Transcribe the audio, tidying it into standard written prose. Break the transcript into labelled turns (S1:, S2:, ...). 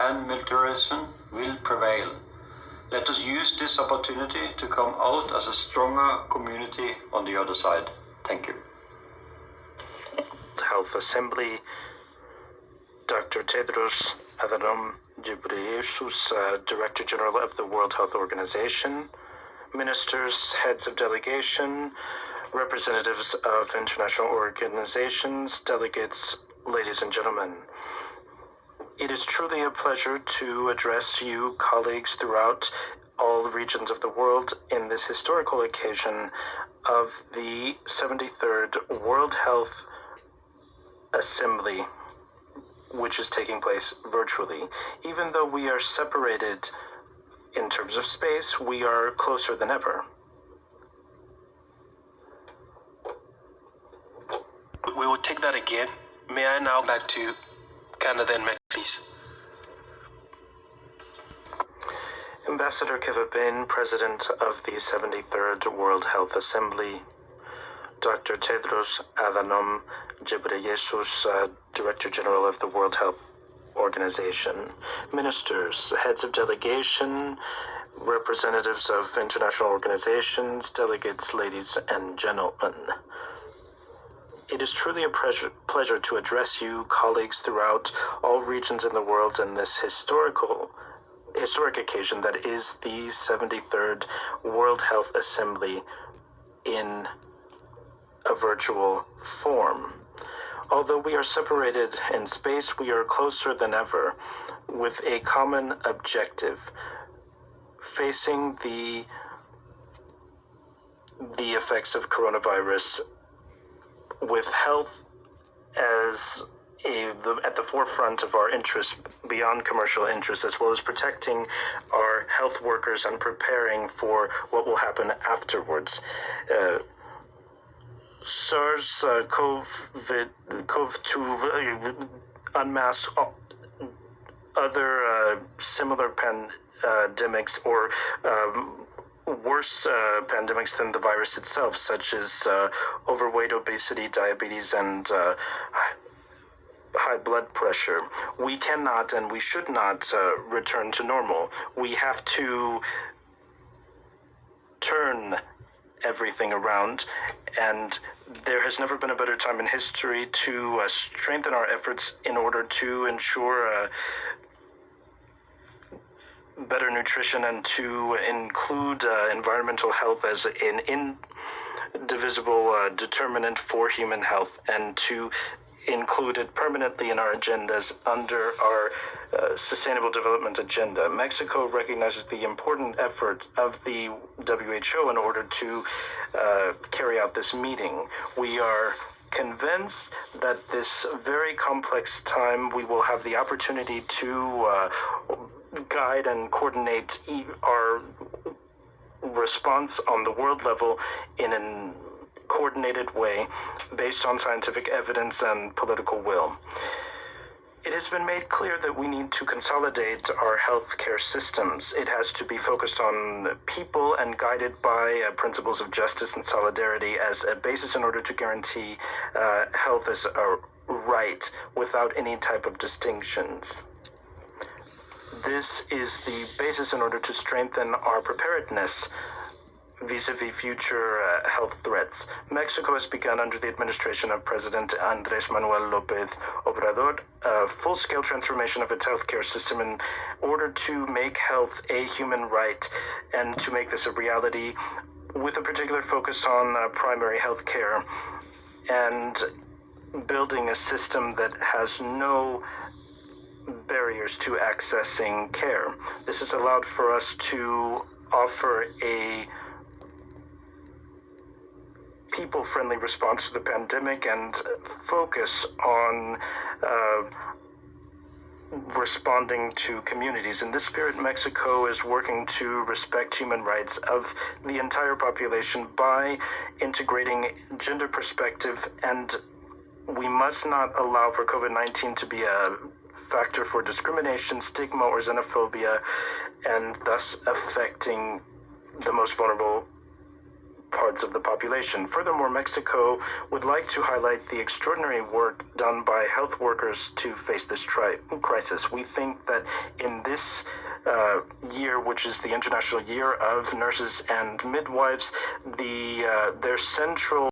S1: and multilateralism will prevail. Let us use this opportunity to come out as a stronger community on the other side. Thank you.
S2: Health Assembly, Dr. Tedros Adhanom Ghebreyesus, Director General of the World Health Organization, ministers, heads of delegation, representatives of international organizations, delegates, ladies and gentlemen. It is truly a pleasure to address you, colleagues throughout all regions of the world, in this historical occasion of the 73rd World Health Assembly, which is taking place virtually. Even though we are separated in terms of space, we are closer than ever.
S3: We will take that again. May I now back to Canada and Mexico, please?
S2: Ambassador Kevin, President of the 73rd World Health Assembly, Dr. Tedros Adhanom Ghebreyesus, Director General of the World Health Organization, ministers, heads of delegation, representatives of international organizations, delegates, ladies and gentlemen. It is truly a pleasure to address you, colleagues throughout all regions in the world, in this historic occasion that is the 73rd World Health Assembly in a virtual form. Although we are separated in space, we are closer than ever with a common objective: facing the effects of coronavirus with health as at the forefront of our interests, beyond commercial interests, as well as protecting our health workers and preparing for what will happen afterwards. SARS-CoV-2 unmasked other similar pandemics or worse pandemics than the virus itself, such as overweight, obesity, diabetes, and high blood pressure. We cannot and we should not return to normal. We have to turn everything around, and there has never been a better time in history to strengthen our efforts in order to ensure better nutrition and to include environmental health as an indivisible determinant for human health, and to include it permanently in our agendas under our Sustainable Development Agenda. Mexico recognizes the important effort of the WHO in order to carry out this meeting. We are convinced that this very complex time we will have the opportunity to guide and coordinate our response on the world level in a coordinated way based on scientific evidence and political will. It has been made clear that we need to consolidate our healthcare systems. It has to be focused on people and guided by principles of justice and solidarity as a basis in order to guarantee health as a right without any type of distinctions. This is the basis in order to strengthen our preparedness vis-a-vis future health threats. Mexico has begun, under the administration of President Andrés Manuel López Obrador, a full-scale transformation of its healthcare system in order to make health a human right and to make this a reality, with a particular focus on primary health care and building a system that has no barriers to accessing care. This has allowed for us to offer a people-friendly response to the pandemic and focus on responding to communities. In this spirit, Mexico is working to respect human rights of the entire population by integrating gender perspective, and we must not allow for COVID-19 to be a factor for discrimination, stigma, or xenophobia, and thus affecting the most vulnerable parts of the population. Furthermore, Mexico would like to highlight the extraordinary work done by health workers to face this crisis. We think that in this year, which is the International Year of Nurses and Midwives, their central